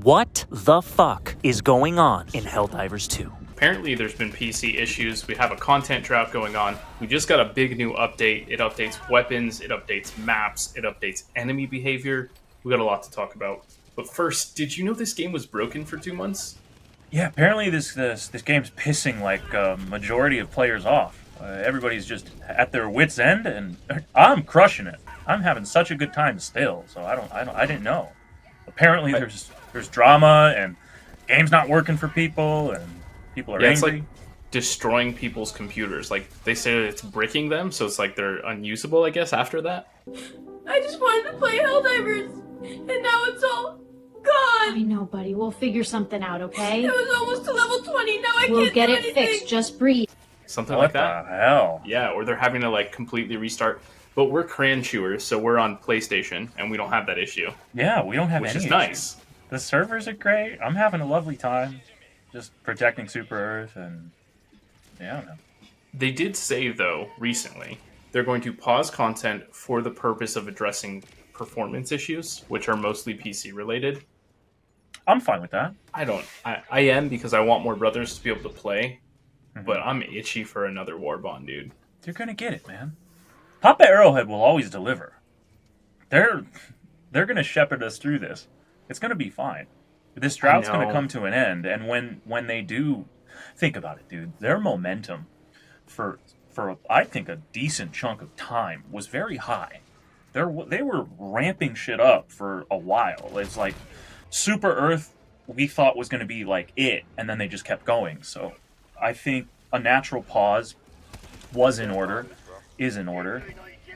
What the fuck is going on in Helldivers 2? Apparently there's been PC issues. We have a content drought going on. We just got a big new update. It updates weapons, it updates maps, it updates enemy behavior. We got a lot to talk about. But first, did you know this game was broken for 2 months? Yeah, apparently this game's pissing like a majority of players off. Everybody's just at their wits' end, and I'm crushing it. I'm having such a good time still. So I didn't know. Apparently there's drama and game's not working for people, and people are angry. It's like destroying people's computers. Like they say that it's bricking them, so it's like they're unusable. I guess after that. I just wanted to play Helldivers, and now it's all gone. I know, buddy. We'll figure something out, okay? It was almost to level 20. Now I We'll can't get do it anything. fixed. Just breathe. Something like that. What the hell? Yeah, or they're having to like completely restart. But we're cran chewers, so we're on PlayStation, and we don't have that issue. Yeah, we don't have Which any is issues. nice. The servers are great. I'm having a lovely time, just protecting Super Earth, and yeah, I don't know. They did say, though, recently, they're going to pause content for the purpose of addressing performance issues, which are mostly PC related. I'm fine with that. I am because I want more brothers to be able to play, but I'm itchy for another Warbond, dude. You're gonna get it, man. Papa Arrowhead will always deliver. They're gonna shepherd us through this. It's gonna be fine. This drought's gonna come to an end, and when they do, think about it, dude. Their momentum for I think a decent chunk of time was very high. They were ramping shit up for a while. It's like Super Earth we thought was going to be like it, and then they just kept going. So I think a natural pause is in order,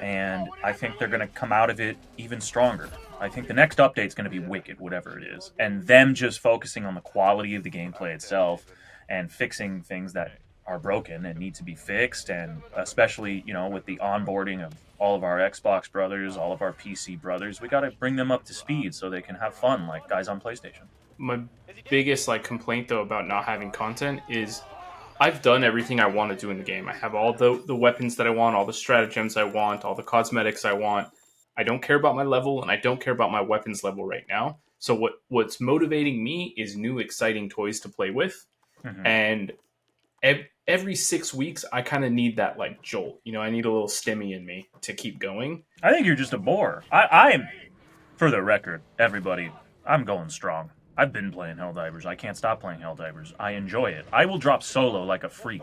and I think they're going to come out of it even stronger. I think the next update's going to be wicked, whatever it is, and them just focusing on the quality of the gameplay itself and fixing things that are broken and need to be fixed, and especially, with the onboarding of all of our Xbox brothers, all of our PC brothers, we got to bring them up to speed so they can have fun like guys on PlayStation. My biggest complaint though about not having content is I've done everything I want to do in the game. I have all the weapons that I want, all the stratagems I want, all the cosmetics I want. I don't care about my level, and I don't care about my weapons level right now. So what's motivating me is new exciting toys to play with, and every 6 weeks, I kind of need that jolt. I need a little stimmy in me to keep going. I think you're just a bore. I am, for the record, everybody, I'm going strong. I've been playing Helldivers. I can't stop playing Helldivers. I enjoy it. I will drop solo like a freak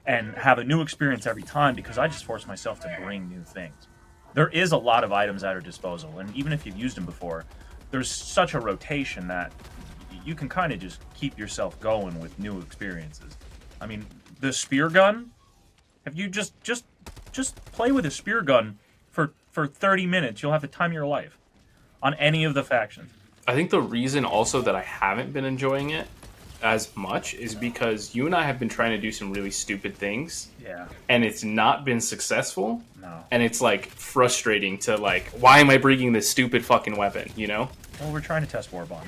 and have a new experience every time because I just force myself to bring new things. There is a lot of items at our disposal, and even if you've used them before, there's such a rotation that you can kind of just keep yourself going with new experiences. I mean, the spear gun, if you just play with a spear gun for 30 minutes, you'll have the time of your life on any of the factions. I think the reason also that I haven't been enjoying it as much is because you and I have been trying to do some really stupid things. Yeah. And it's not been successful. No. And it's frustrating to why am I bringing this stupid fucking weapon, Well, we're trying to test Warbond.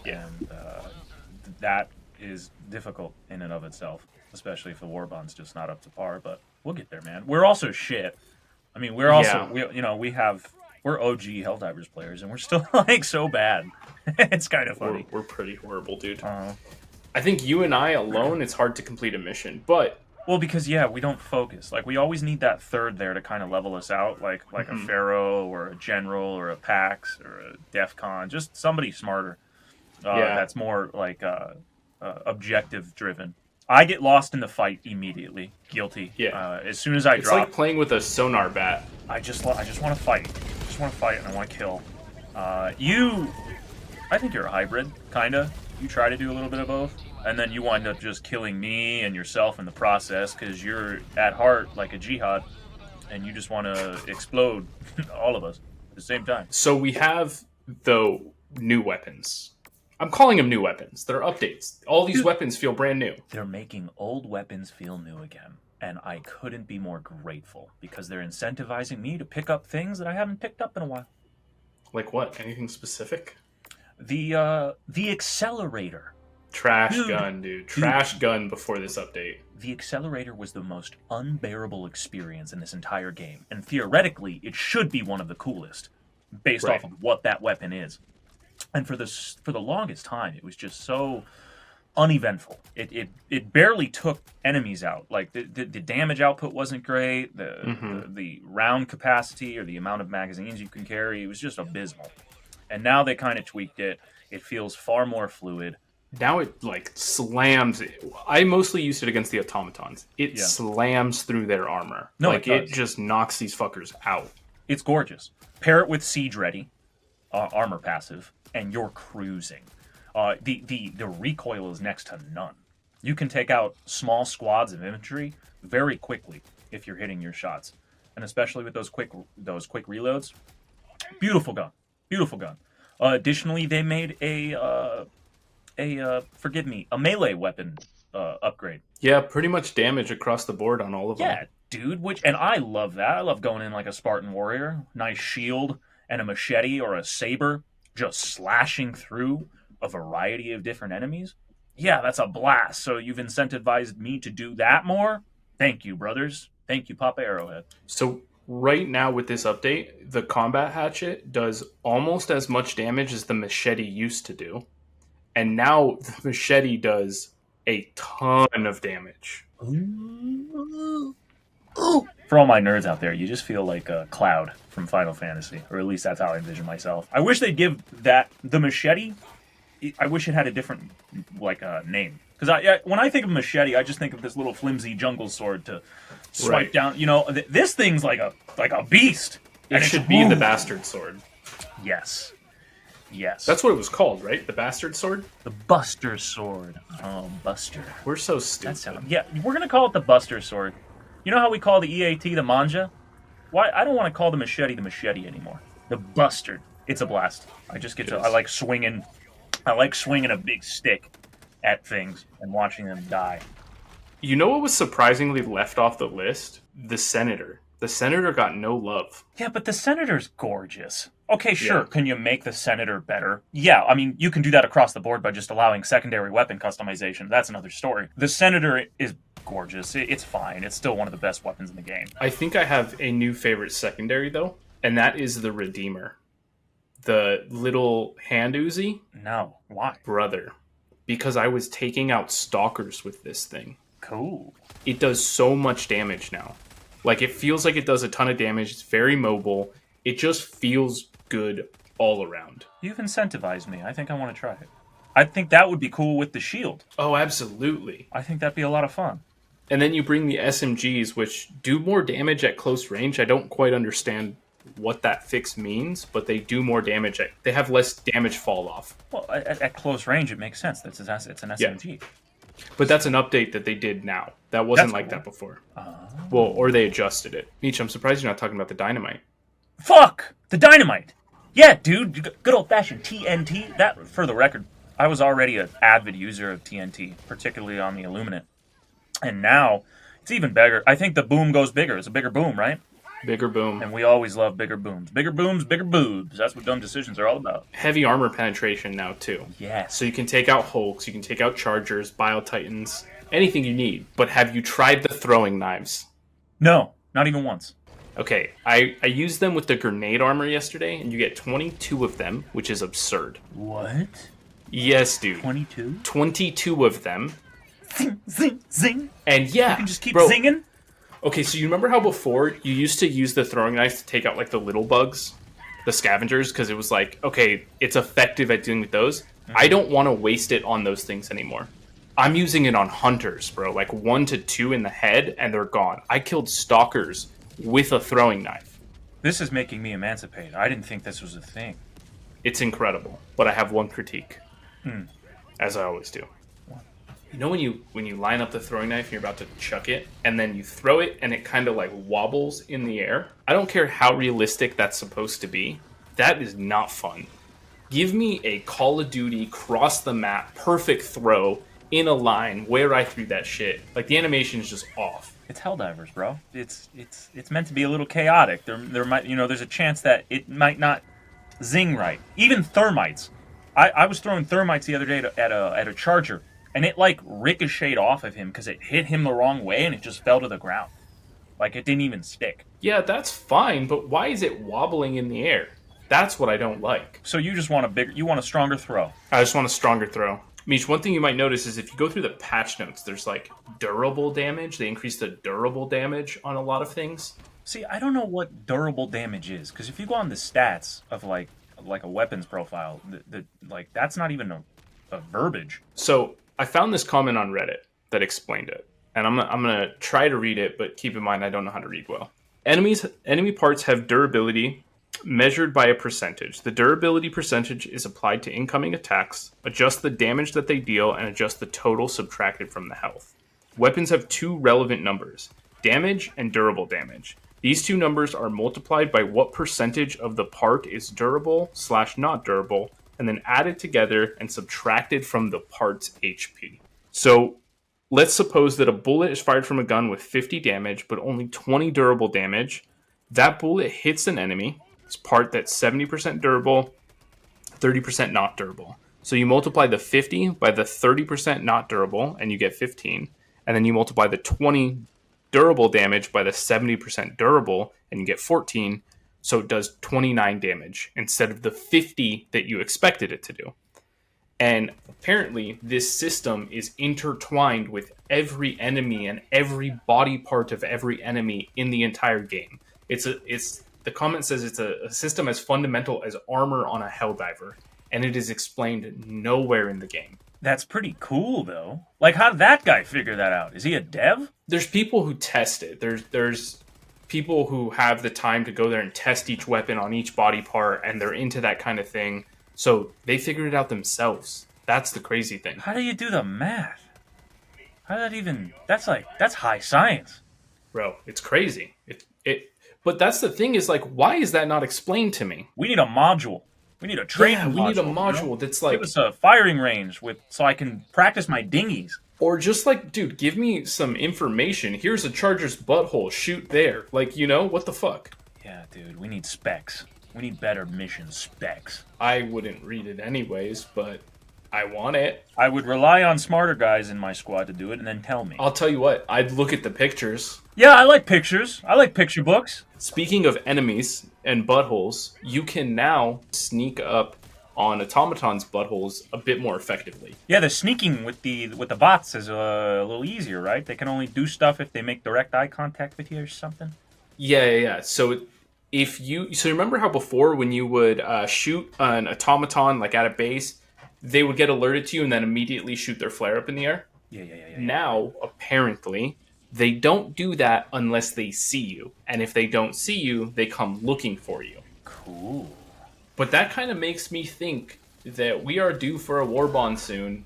Yeah. And that is difficult in and of itself, especially if the Warbond's just not up to par, but we'll get there, man. We're also shit. I mean, we're also, we're OG Helldivers players, and we're still, so bad. It's kind of funny. We're pretty horrible, dude. Uh-huh. I think you and I alone, it's hard to complete a mission, but... Well, because, we don't focus. We always need that third there to kind of level us out, like a Pharaoh, or a General, or a Pax, or a Defcon, just somebody smarter. That's more, objective-driven. I get lost in the fight immediately. Guilty. Yeah. As soon as I it's drop... like playing with a sonar bat. I just want to fight. I just want to fight and I want to kill. I think you're a hybrid, kind of. You try to do a little bit of both, and then you wind up just killing me and yourself in the process because you're at heart like a jihad, and you just want to explode all of us at the same time. So we have, though, new weapons. I'm calling them new weapons. They're updates. All these weapons feel brand new. They're making old weapons feel new again. And I couldn't be more grateful because they're incentivizing me to pick up things that I haven't picked up in a while. Like what? Anything specific? The accelerator. Trash gun, dude. Trash gun before this update. The accelerator was the most unbearable experience in this entire game. And theoretically, it should be one of the coolest based off of what that weapon is. And for the longest time, it was just so uneventful. It barely took enemies out. Like the damage output wasn't great. The round capacity or the amount of magazines you can carry, it was just abysmal. And now they kind of tweaked it. It feels far more fluid. Now it like slams. I mostly used it against the automatons. It slams through their armor. No, like it just knocks these fuckers out. It's gorgeous. Pair it with Siege Ready, armor passive, and you're cruising. The recoil is next to none. You can take out small squads of infantry very quickly if you're hitting your shots, and especially with those quick reloads. Beautiful gun. Additionally, they made a melee weapon upgrade. Yeah, pretty much damage across the board on all of them. Yeah, dude. And I love that. I love going in like a Spartan warrior, nice shield and a machete or a saber, just slashing through a variety of different enemies. Yeah, that's a blast. So you've incentivized me to do that more. Thank you, brothers. Thank you, Papa Arrowhead. So right now with this update, the combat hatchet does almost as much damage as the machete used to do. And now the machete does a ton of damage. For all my nerds out there, you just feel like a Cloud from Final Fantasy, or at least that's how I envision myself. I wish they'd give the machete. I wish it had a different name, because when I think of machete, I just think of this little flimsy jungle sword to swipe down. You know, this thing's like a beast. It should be the bastard sword. Yes. That's what it was called, right? The bastard sword? The Buster Sword. Oh, Buster. We're so stupid. We're going to call it the Buster Sword. You know how we call the EAT the Manja? Why? I don't want to call the machete anymore. The Buster. It's a blast. I just get I like swinging a big stick at things and watching them die. You know what was surprisingly left off the list? The Senator. The Senator got no love. Yeah, but the Senator's gorgeous. Okay, sure. Yeah. Can you make the Senator better? Yeah, I mean, you can do that across the board by just allowing secondary weapon customization. That's another story. The Senator is gorgeous. It's fine. It's still one of the best weapons in the game. I think I have a new favorite secondary, though, and that is the Redeemer. The little hand Uzi. No. Why? Brother. Because I was taking out stalkers with this thing. Cool. It does so much damage now. Like, it feels like it does a ton of damage. It's very mobile. It just feels good all around. You've incentivized me. I think I want to try it. I think that would be cool with the shield. Oh, absolutely. I think that'd be a lot of fun. And then you bring the SMGs, which do more damage at close range. I don't quite understand what that fix means, but they do more damage. They have less damage fall off. Well, at close range, it makes sense. It's an SMG. Yeah. But that's an update that they did now. That wasn't that before. Well, or they adjusted it. Meech, I'm surprised you're not talking about the dynamite. Fuck! The dynamite! Yeah, dude. Good old-fashioned TNT. That, for the record, I was already an avid user of TNT, particularly on the Illuminate. And now, it's even bigger. I think the boom goes bigger. It's a bigger boom, right? Bigger boom. And we always love bigger booms. Bigger booms, bigger boobs. That's what dumb decisions are all about. Heavy armor penetration now, too. Yes. So you can take out Hulks, you can take out Chargers, Bile Titans, anything you need. But have you tried the throwing knives? No, not even once. Okay, I used them with the grenade armor yesterday, and you get 22 of them, which is absurd. What? Yes, dude. 22? 22 of them. Zing, zing, zing. And yeah. You can just keep zinging? Okay, so you remember how before you used to use the throwing knife to take out, like, the little bugs? The scavengers? Because it was like, okay, it's effective at dealing with those. Mm-hmm. I don't want to waste it on those things anymore. I'm using it on hunters, bro. Like, 1 to 2 in the head, and they're gone. I killed stalkers with a throwing knife. This is making me emancipated. I didn't think this was a thing. It's incredible. But I have one critique. As I always do. You know when you line up the throwing knife and you're about to chuck it, and then you throw it and it kind of like wobbles in the air? I don't care how realistic that's supposed to be. That is not fun. Give me a Call of Duty cross the map perfect throw in a line where I threw that shit. Like, the animation is just off. It's Helldivers, bro. It's meant to be a little chaotic. There might, there's a chance that it might not zing right. Even thermites. I was throwing thermites the other day at a charger. And it, like, ricocheted off of him because it hit him the wrong way and it just fell to the ground. Like, it didn't even stick. Yeah, that's fine, but why is it wobbling in the air? That's what I don't like. So you just want you want a stronger throw. I just want a stronger throw. Mish, one thing you might notice is if you go through the patch notes, there's like durable damage. They increase the durable damage on a lot of things. See, I don't know what durable damage is, because if you go on the stats of like a weapons profile, like that's not even a verbiage. So I found this comment on Reddit that explained it, and I'm gonna try to read it, but keep in mind I don't know how to read well. Enemy parts have durability measured by a percentage. The durability percentage is applied to incoming attacks, adjust the damage that they deal, and adjust the total subtracted from the health. Weapons have two relevant numbers, damage and durable damage. These two numbers are multiplied by what percentage of the part is durable / not durable, and then added together and subtracted from the part's HP. So let's suppose that a bullet is fired from a gun with 50 damage, but only 20 durable damage. That bullet hits an enemy. It's part that's 70% durable, 30% not durable. So you multiply the 50 by the 30% not durable, and you get 15. And then you multiply the 20 durable damage by the 70% durable, and you get 14. So it does 29 damage instead of the 50 that you expected it to do. And apparently, this system is intertwined with every enemy and every body part of every enemy in the entire game. The comment says it's a system as fundamental as armor on a Helldiver, and it is explained nowhere in the game. That's pretty cool, though. Like, how did that guy figure that out? Is he a dev? There's people who test it. There's people who have the time to go there and test each weapon on each body part, and they're into that kind of thing. So they figured it out themselves. That's the crazy thing. How do you do the math? How did that even... That's high science. Bro, it's crazy. But that's the thing is, like, why is that not explained to me? We need a module. We need a training module. We need a module that's like... Give us a firing range so I can practice my dinghies. Or just like, dude, give me some information. Here's a Charger's butthole. Shoot there. Like, what the fuck? Yeah, dude, we need specs. We need better mission specs. I wouldn't read it anyways, but I want it. I would rely on smarter guys in my squad to do it and then tell me. I'll tell you what, I'd look at the pictures. Yeah, I like pictures. I like picture books. Speaking of enemies and buttholes, you can now sneak up on automatons' buttholes a bit more effectively. Yeah, the sneaking with the bots is a little easier, right? They can only do stuff if they make direct eye contact with you or something. Yeah. So remember how before when you would shoot an automaton like at a base, they would get alerted to you and then immediately shoot their flare up in the air? Yeah. Now, apparently, they don't do that unless they see you. And if they don't see you, they come looking for you. Cool. But that kind of makes me think that we are due for a Warbond soon.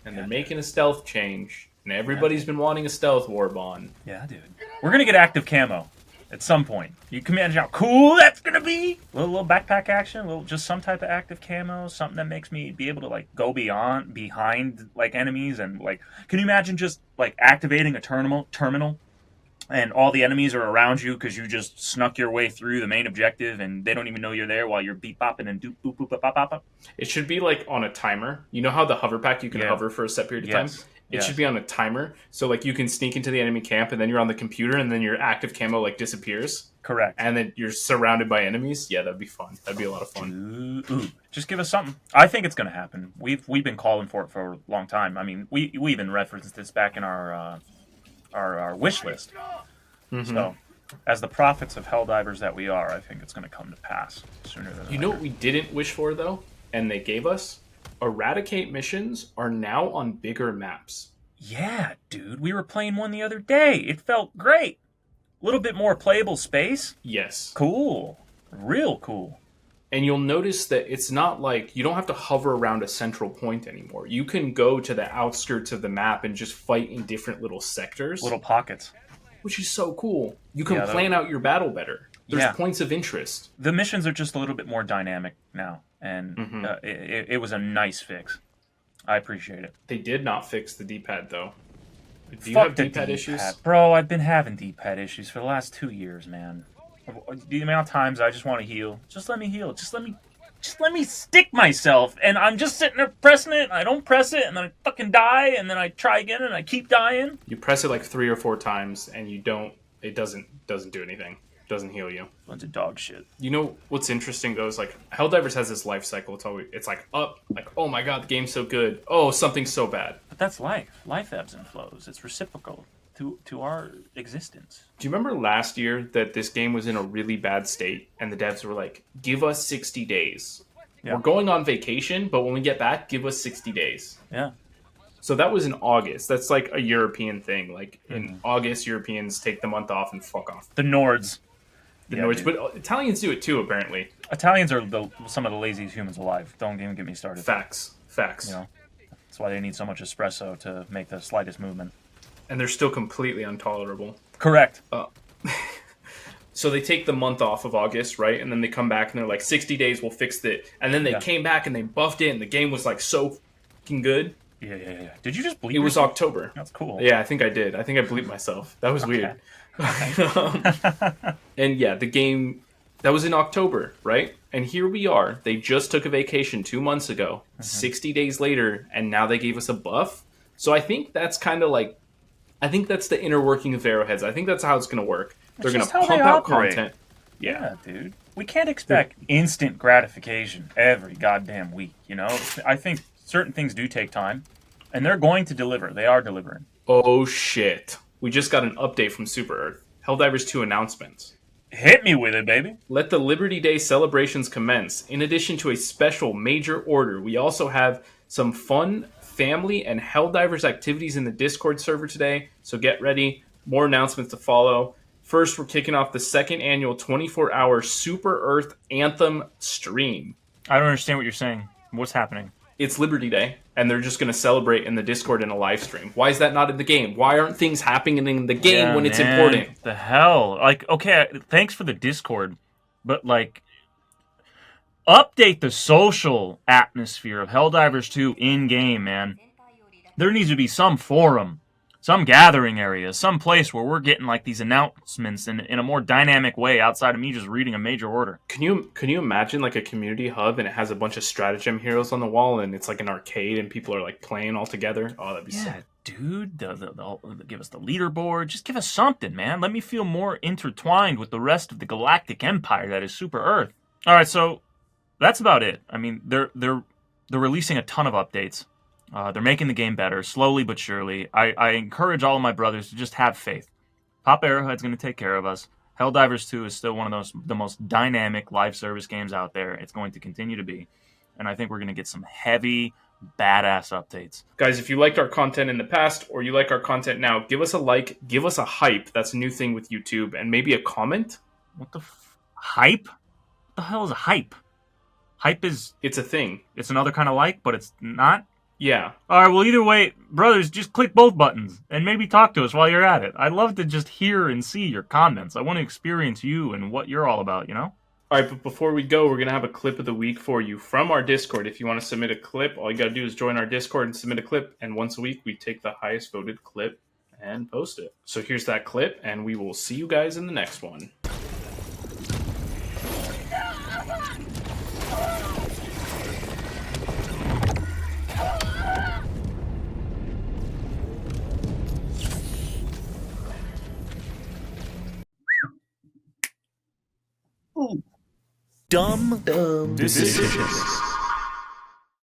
And they're making a stealth change. And everybody's been wanting a stealth Warbond. Yeah, dude. We're going to get active camo at some point. You can imagine how cool that's going to be. A little backpack action, just some type of active camo, something that makes me be able to like go behind like enemies and like, can you imagine just like activating a terminal and all the enemies are around you because you just snuck your way through the main objective and they don't even know you're there while you're beep bopping and doop boop boop bop bop bop. It should be like on a timer. You know how the hover pack you can hover for a set period of time? It should be on a timer, so like you can sneak into the enemy camp, and then you're on the computer, and then your active camo like disappears. Correct. And then you're surrounded by enemies. Yeah, that'd be fun. That'd be a lot of fun. Ooh. Just give us something. I think it's going to happen. We've been calling for it for a long time. I mean, we even referenced this back in our wish list. Mm-hmm. So, as the prophets of Helldivers that we are, I think it's going to come to pass sooner than later. You know what we didn't wish for though, and they gave us? Eradicate missions are now on bigger maps. Yeah, dude. We were playing one the other day. It felt great. A little bit more playable space. Yes. Cool. Real cool. And you'll notice that it's not like you don't have to hover around a central point anymore. You can go to the outskirts of the map and just fight in different little sectors. Little pockets. Which is so cool. You can plan out your battle better. There's points of interest. The missions are just a little bit more dynamic now. And it was a nice fix. I appreciate it. They did not fix the D-pad, though. Do you Fuck have D-pad issues? Bro, I've been having D-pad issues for the last 2 years, man. The amount of times I just want to heal. Just let me heal. Just let me stick myself. And I'm just sitting there pressing it, and I don't press it, and then I fucking die, and then I try again, and I keep dying. You press it like 3 or 4 times, and you don't... It doesn't do anything. Doesn't heal you. Bunch of dog shit. You know what's interesting though is like Helldivers has this life cycle. It's like up, like oh my god, the game's so good. Oh, something's so bad. But that's life. Life ebbs and flows. It's reciprocal to our existence. Do you remember last year that this game was in a really bad state and the devs were like, give us 60 days. Yeah. We're going on vacation, but when we get back, give us 60 days. Yeah. So that was in August. That's like a European thing. Like in August, Europeans take the month off and fuck off. The Nords. The Nords, but Italians do it too, apparently. Italians are some of the laziest humans alive. Don't even get me started. Facts. You know, that's why they need so much espresso to make the slightest movement. And they're still completely intolerable. Correct. So they take the month off of August, right? And then they come back and they're like, 60 days, we'll fix it. And then they came back and they buffed it and the game was like so fucking good. Yeah. Did you just bleep? It was yourself? October. That's cool. Yeah, I think I did. I think I bleeped myself. That was weird. And yeah, the game, that was in October, right? And here we are. They just took a vacation 2 months ago, 60 days later, and now they gave us a buff. So I think that's kind of like, I think that's the inner working of Arrowheads. I think that's how it's going to work. They're going to pump out content. Yeah, dude. We can't expect instant gratification every goddamn week, you know? I think certain things do take time, and they're going to deliver. They are delivering. Oh, shit. We just got an update from Super Earth. Helldivers 2 announcements. Hit me with it, baby. Let the Liberty Day celebrations commence. In addition to a special major order, we also have some fun family and Helldivers activities in the Discord server today, so get ready. More announcements to follow. First, we're kicking off the second annual 24-hour Super Earth Anthem stream. I don't understand what you're saying. What's happening? It's Liberty Day, and they're just going to celebrate in the Discord in a live stream. Why is that not in the game? Why aren't things happening in the game when it's important? The hell? Like, okay, thanks for the Discord, but like, update the social atmosphere of Helldivers 2 in-game, man. There needs to be some forum, some gathering area, some place where we're getting like these announcements in a more dynamic way outside of me just reading a major order. Can you imagine like a community hub and it has a bunch of stratagem heroes on the wall and it's like an arcade and people are like playing all together? Oh, that'd be sick. Dude, give us the leaderboard. Just give us something, man. Let me feel more intertwined with the rest of the galactic empire that is Super Earth. All right, so that's about it. I mean, they're releasing a ton of updates. They're making the game better, slowly but surely. I encourage all of my brothers to just have faith. Papa Arrowhead's going to take care of us. Helldivers 2 is still one of the most dynamic live service games out there. It's going to continue to be. And I think we're going to get some heavy, badass updates. Guys, if you liked our content in the past or you like our content now, give us a like, give us a hype. That's a new thing with YouTube. And maybe a comment. What the hype? What the hell is a hype? Hype is... It's a thing. It's another kind of like, but it's not? Yeah. All right, well, either way, brothers, just click both buttons and maybe talk to us while you're at it. I'd love to just hear and see your comments. I want to experience you and what you're all about, you know? All right, but before we go, we're going to have a clip of the week for you from our Discord. If you want to submit a clip, all you got to do is join our Discord and submit a clip. And once a week, we take the highest voted clip and post it. So here's that clip, and we will see you guys in the next one. Dumb Decisions.